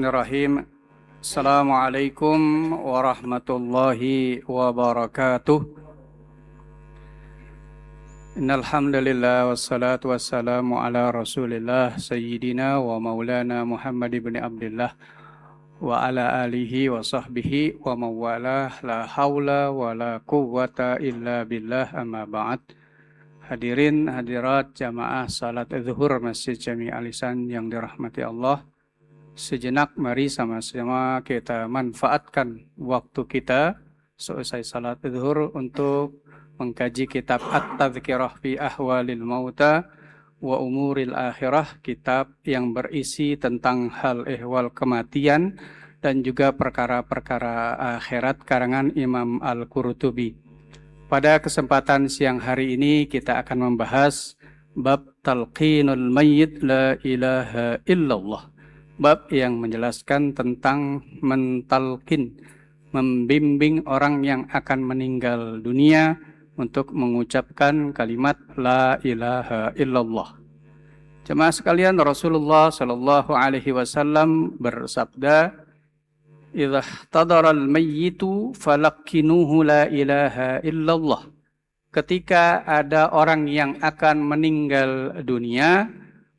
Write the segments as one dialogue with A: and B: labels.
A: Bismillahirrahmanirrahim. Assalamualaikum warahmatullahi wabarakatuh. Innal hamdalillah wassalatu wassalamu ala Rasulillah sayyidina wa maulana Muhammad ibn Abdullah wa ala alihi wa sahbihi wa mawalah la haula wa la quwwata illa billah amma ba'd. Hadirin hadirat jamaah salat zuhur Masjid Jami' Al-Ihsan yang dirahmati Allah. Sejenak mari sama-sama kita manfaatkan waktu kita selesai salat zuhur untuk mengkaji kitab At-Tadhkirah fi Ahwalil Mauta wa Umuril Akhirah, kitab yang berisi tentang hal ehwal kematian dan juga perkara-perkara akhirat karangan Imam Al-Qurtubi. Pada kesempatan siang hari ini kita akan membahas bab talqinul mayyit la ilaha illallah. Bab yang menjelaskan tentang mentalkin, membimbing orang yang akan meninggal dunia untuk mengucapkan kalimat la ilaha illallah. Jemaah sekalian, Rasulullah Shallallahu Alaihi Wasallam bersabda, "Idza tadaral mayyitu falakkinuhu la ilaha illallah." Ketika ada orang yang akan meninggal dunia,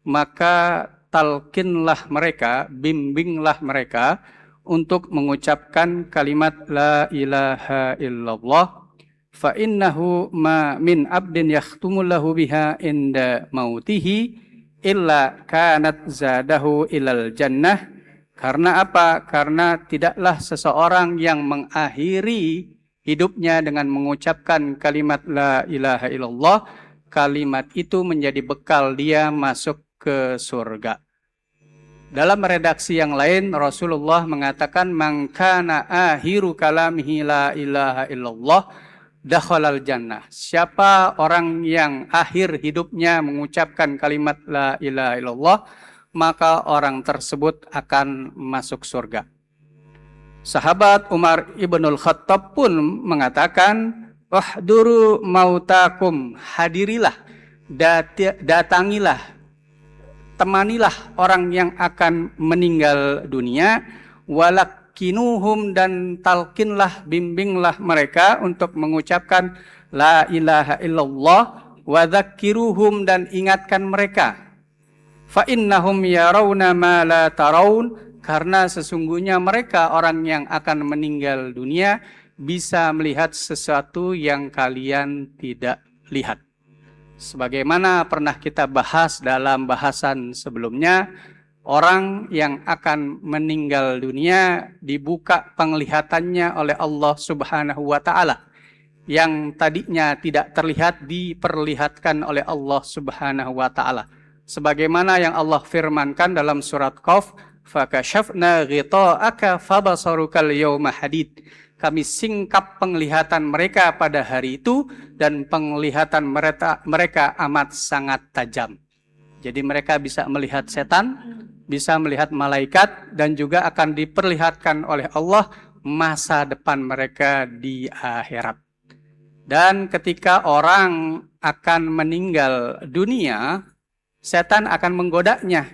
A: maka talkinlah mereka, bimbinglah mereka untuk mengucapkan kalimat la ilaha illallah. Fa innahu ma min abdin yakhtumullahu biha inda mautihi illa kanat zadahu ilal jannah. Karena apa? Karena tidaklah seseorang yang mengakhiri hidupnya dengan mengucapkan kalimat la ilaha illallah, kalimat itu menjadi bekal dia masuk ke surga. Dalam redaksi yang lain, Rasulullah mengatakan, "Man kana akhiru kalamihi la ilaha illallah dakhalal jannah." Siapa orang yang akhir hidupnya mengucapkan kalimat la ilaha illallah, maka orang tersebut akan masuk surga. Sahabat Umar ibnul Khattab pun mengatakan, "Wahduru mautakum," hadirilah, datangilah, temanilah orang yang akan meninggal dunia, walakkinuhum, dan talkinlah, bimbinglah mereka untuk mengucapkan la ilaha illallah, wadzakiruhum, dan ingatkan mereka. Fa innahum yarawna ma la tarawun, karena sesungguhnya mereka orang yang akan meninggal dunia bisa melihat sesuatu yang kalian tidak lihat. Sebagaimana pernah kita bahas dalam bahasan sebelumnya, orang yang akan meninggal dunia dibuka penglihatannya oleh Allah Subhanahu wa Ta'ala. Yang tadinya tidak terlihat diperlihatkan oleh Allah Subhanahu wa Ta'ala. Sebagaimana yang Allah firmankan dalam surat Qaf, "Fakashafna ghita'aka fabasarukal yawma hadid." Kami singkap penglihatan mereka pada hari itu, dan penglihatan mereka amat sangat tajam. Jadi mereka bisa melihat setan, bisa melihat malaikat, dan juga akan diperlihatkan oleh Allah masa depan mereka di akhirat. Dan ketika orang akan meninggal dunia, setan akan menggodanya.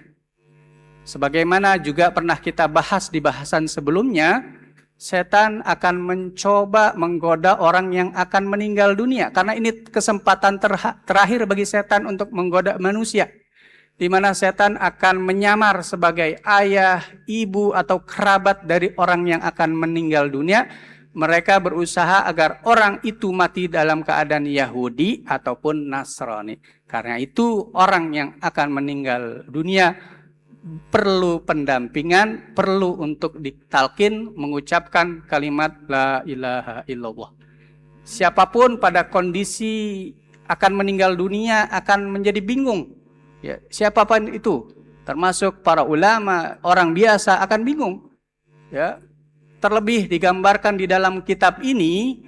A: Sebagaimana juga pernah kita bahas di bahasan sebelumnya, setan akan mencoba menggoda orang yang akan meninggal dunia, karena ini kesempatan terakhir bagi setan untuk menggoda manusia, di mana setan akan menyamar sebagai ayah, ibu, atau kerabat dari orang yang akan meninggal dunia. Mereka berusaha agar orang itu mati dalam keadaan Yahudi ataupun Nasrani. Karena itu orang yang akan meninggal dunia perlu pendampingan, perlu untuk ditalkin mengucapkan kalimat la ilaha illallah. Siapapun pada kondisi akan meninggal dunia akan menjadi bingung. Ya, siapapun itu, termasuk para ulama, orang biasa akan bingung. Ya, terlebih digambarkan di dalam kitab ini,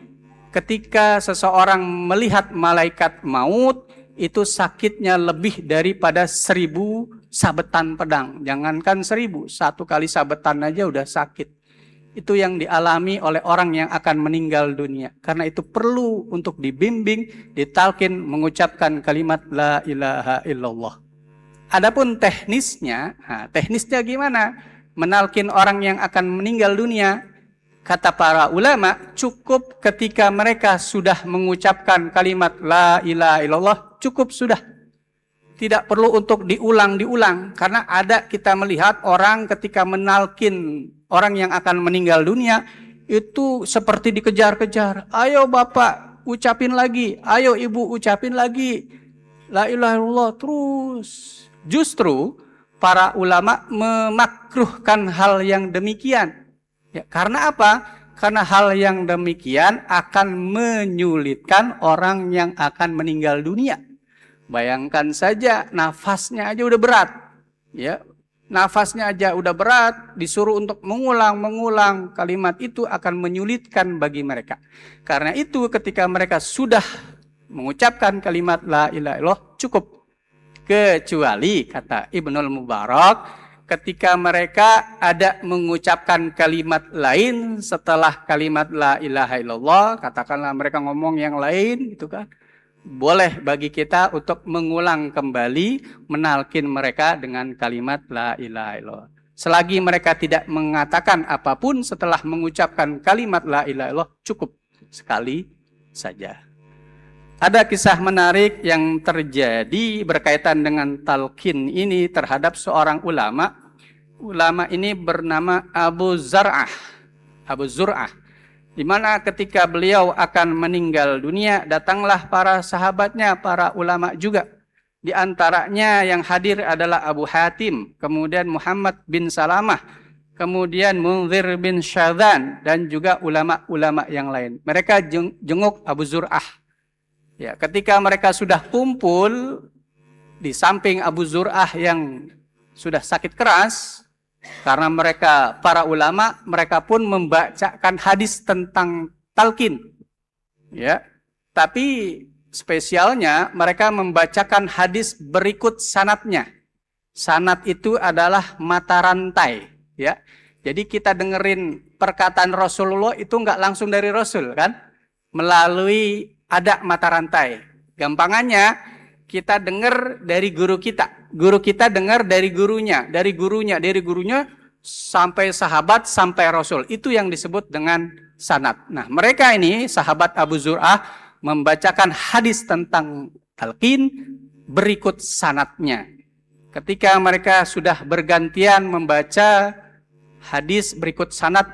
A: ketika seseorang melihat malaikat maut, itu sakitnya lebih daripada 1000 sabetan pedang. Jangankan 1000, 1 kali sabetan aja udah sakit. Itu yang dialami oleh orang yang akan meninggal dunia. Karena itu perlu untuk dibimbing, ditalkin mengucapkan kalimat la ilaha illallah. Adapun teknisnya gimana? menalkin orang yang akan meninggal dunia, kata para ulama, cukup ketika mereka sudah mengucapkan kalimat la ilaha illallah, cukup sudah. Tidak perlu untuk diulang-diulang, karena ada kita melihat orang ketika menalkin orang yang akan meninggal dunia itu seperti dikejar-kejar. Ayo bapak ucapin lagi, ayo ibu ucapin lagi, la ilaha illallah terus. Justru para ulama memakruhkan hal yang demikian. Ya, karena apa? Karena hal yang demikian akan menyulitkan orang yang akan meninggal dunia. Bayangkan saja nafasnya aja udah berat. Ya, nafasnya aja udah berat, disuruh untuk mengulang kalimat itu akan menyulitkan bagi mereka. Karena itu ketika mereka sudah mengucapkan kalimat la ilaha illallah cukup. Kecuali kata Ibnul Mubarak, ketika mereka ada mengucapkan kalimat lain setelah kalimat la ilaha illallah, katakanlah mereka ngomong yang lain gitu kan, boleh bagi kita untuk mengulang kembali menalkin mereka dengan kalimat la ilaha illallah. Selagi mereka tidak mengatakan apapun setelah mengucapkan kalimat la ilaha illallah, cukup sekali saja. Ada kisah menarik yang terjadi berkaitan dengan talqin ini terhadap seorang ulama. Ulama ini bernama Abu Zur'ah. Di mana ketika beliau akan meninggal dunia, datanglah para sahabatnya, para ulama juga. Di antaranya yang hadir adalah Abu Hatim, kemudian Muhammad bin Salamah, kemudian Munzir bin Syadhan, dan juga ulama-ulama yang lain. Mereka jenguk Abu Zur'ah. Ya, ketika mereka sudah kumpul di samping Abu Zur'ah yang sudah sakit keras, karena mereka para ulama, mereka pun membacakan hadis tentang talqin. Ya, tapi spesialnya mereka membacakan hadis berikut sanadnya. Sanad itu adalah mata rantai. Ya, jadi kita dengerin perkataan Rasulullah itu nggak langsung dari Rasul kan, melalui ada mata rantai. Gampangannya kita dengar dari guru kita dengar dari gurunya, dari gurunya sampai sahabat, sampai Rasul. Itu yang disebut dengan sanad. Nah, mereka ini sahabat Abu Zur'ah membacakan hadis tentang talqin berikut sanadnya. Ketika mereka sudah bergantian membaca hadis berikut sanad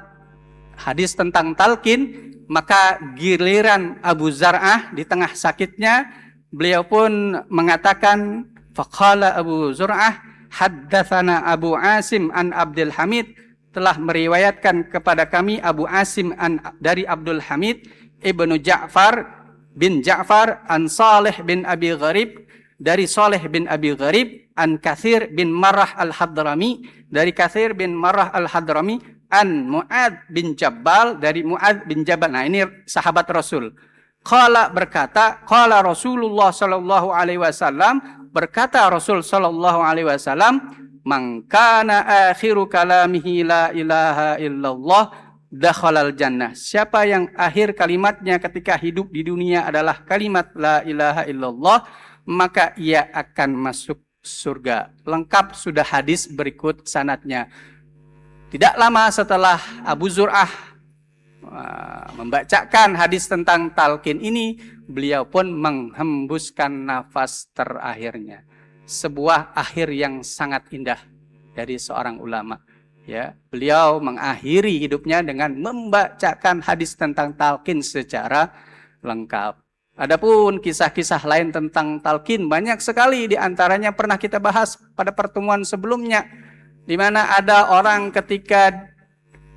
A: hadis tentang talqin, maka giliran Abu Zur'ah di tengah sakitnya, beliau pun mengatakan, faqala Abu Zur'ah, haddatsana Abu Asim an Abdul Hamid, telah meriwayatkan kepada kami Abu Asim dari Abdul Hamid ibnu Ja'far bin Ja'far an Saleh bin Abi Gharib, dari Saleh bin Abi Gharib, an Katsir bin Marrah al-Hadrami, dari Katsir bin Marrah al-Hadrami, an Mu'ad bin Jabal, dari Mu'ad bin Jabal. Nah, ini sahabat Rasul. Qala berkata, qala Rasulullah sallallahu alaihi wasallam, berkata Rasul sallallahu alaihi wasallam, man kana akhiru kalamihi la ilaha illallah dakhalal jannah. Siapa yang akhir kalimatnya ketika hidup di dunia adalah kalimat la ilaha illallah, maka ia akan masuk surga. Lengkap sudah hadis berikut sanadnya. Tidak lama setelah Abu Zur'ah membacakan hadis tentang talqin ini, beliau pun menghembuskan nafas terakhirnya. Sebuah akhir yang sangat indah dari seorang ulama. Ya, beliau mengakhiri hidupnya dengan membacakan hadis tentang talqin secara lengkap. Adapun kisah-kisah lain tentang talqin banyak sekali, di antaranya pernah kita bahas pada pertemuan sebelumnya, di mana ada orang ketika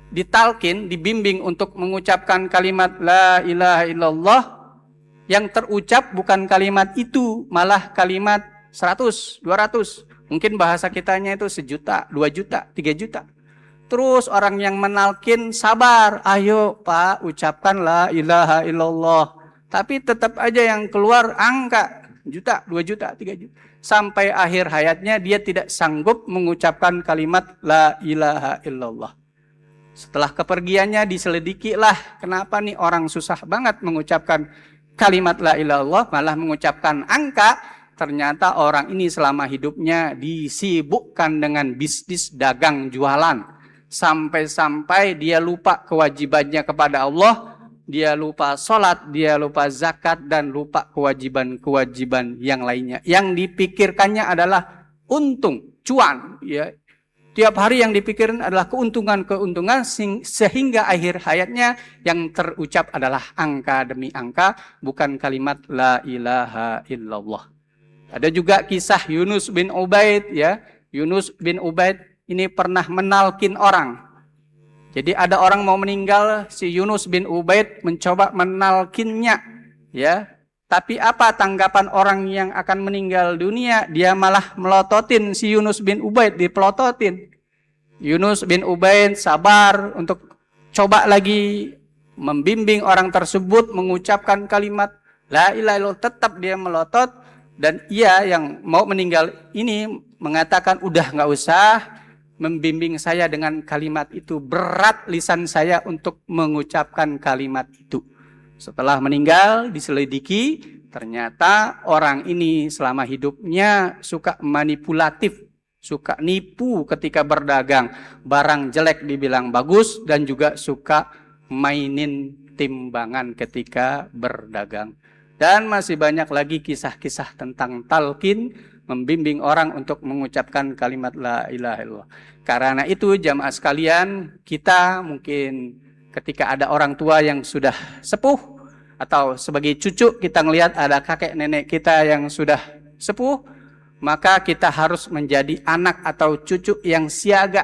A: ditalqin, dibimbing untuk mengucapkan kalimat la ilaha illallah, yang terucap bukan kalimat itu, malah kalimat 100, 200. Mungkin bahasa kitanya itu 1 juta, 2 juta, 3 juta. Terus orang yang menalkin sabar, ayo Pak ucapkan la ilaha illallah. Tapi tetap aja yang keluar angka juta, 2 juta, 3 juta. Sampai akhir hayatnya dia tidak sanggup mengucapkan kalimat la ilaha illallah. Setelah kepergiannya diselidikilah, kenapa nih orang susah banget mengucapkan kalimat la ilaha illallah, malah mengucapkan angka. Ternyata orang ini selama hidupnya disibukkan dengan bisnis dagang jualan. sampai-sampai dia lupa kewajibannya kepada Allah, dia lupa sholat, dia lupa zakat, dan lupa kewajiban-kewajiban yang lainnya. Yang dipikirkannya adalah untung, cuan. Ya. Tiap hari yang dipikirkan adalah keuntungan-keuntungan, sehingga akhir hayatnya yang terucap adalah angka demi angka, bukan kalimat la ilaha illallah. Ada juga kisah Yunus bin Ubaid, ya. Yunus bin Ubaid ini pernah menalkin orang. Jadi ada orang mau meninggal, si Yunus bin Ubaid mencoba menalkinnya, ya. Tapi apa tanggapan orang yang akan meninggal dunia? Dia malah melototin si Yunus bin Ubaid, dipelototin. Yunus bin Ubaid sabar untuk coba lagi membimbing orang tersebut mengucapkan kalimat la ilaha illallah, tetap dia melotot. Dan ia yang mau meninggal ini mengatakan, udah nggak usah membimbing saya dengan kalimat itu. Berat lisan saya untuk mengucapkan kalimat itu. Setelah meninggal diselidiki, ternyata orang ini selama hidupnya suka manipulatif, suka nipu ketika berdagang. Barang jelek dibilang bagus, dan juga suka mainin timbangan ketika berdagang. Dan masih banyak lagi kisah-kisah tentang talqin, membimbing orang untuk mengucapkan kalimat la ilaha illallah. Karena itu jamaah sekalian, kita mungkin ketika ada orang tua yang sudah sepuh, atau sebagai cucu kita ngelihat ada kakek nenek kita yang sudah sepuh, maka kita harus menjadi anak atau cucu yang siaga.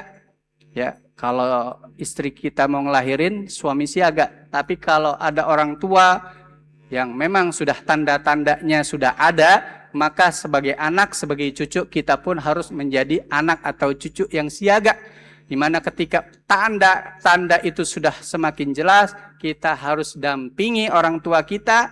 A: Ya, kalau istri kita mau ngelahirin, suami siaga. Tapi kalau ada orang tua yang memang sudah tanda-tandanya sudah ada, maka sebagai anak, sebagai cucu, kita pun harus menjadi anak atau cucu yang siaga. Dimana ketika tanda-tanda itu sudah semakin jelas, kita harus dampingi orang tua kita,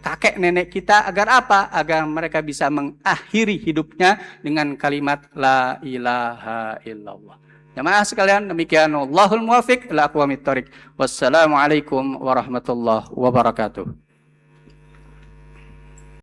A: kakek nenek kita, agar apa? Agar mereka bisa mengakhiri hidupnya dengan kalimat la ilaha illallah. Jamaah sekalian, demikian wallahul muwaffiq ila aqwamit thoriq. Wassalamualaikum warahmatullahi wabarakatuh.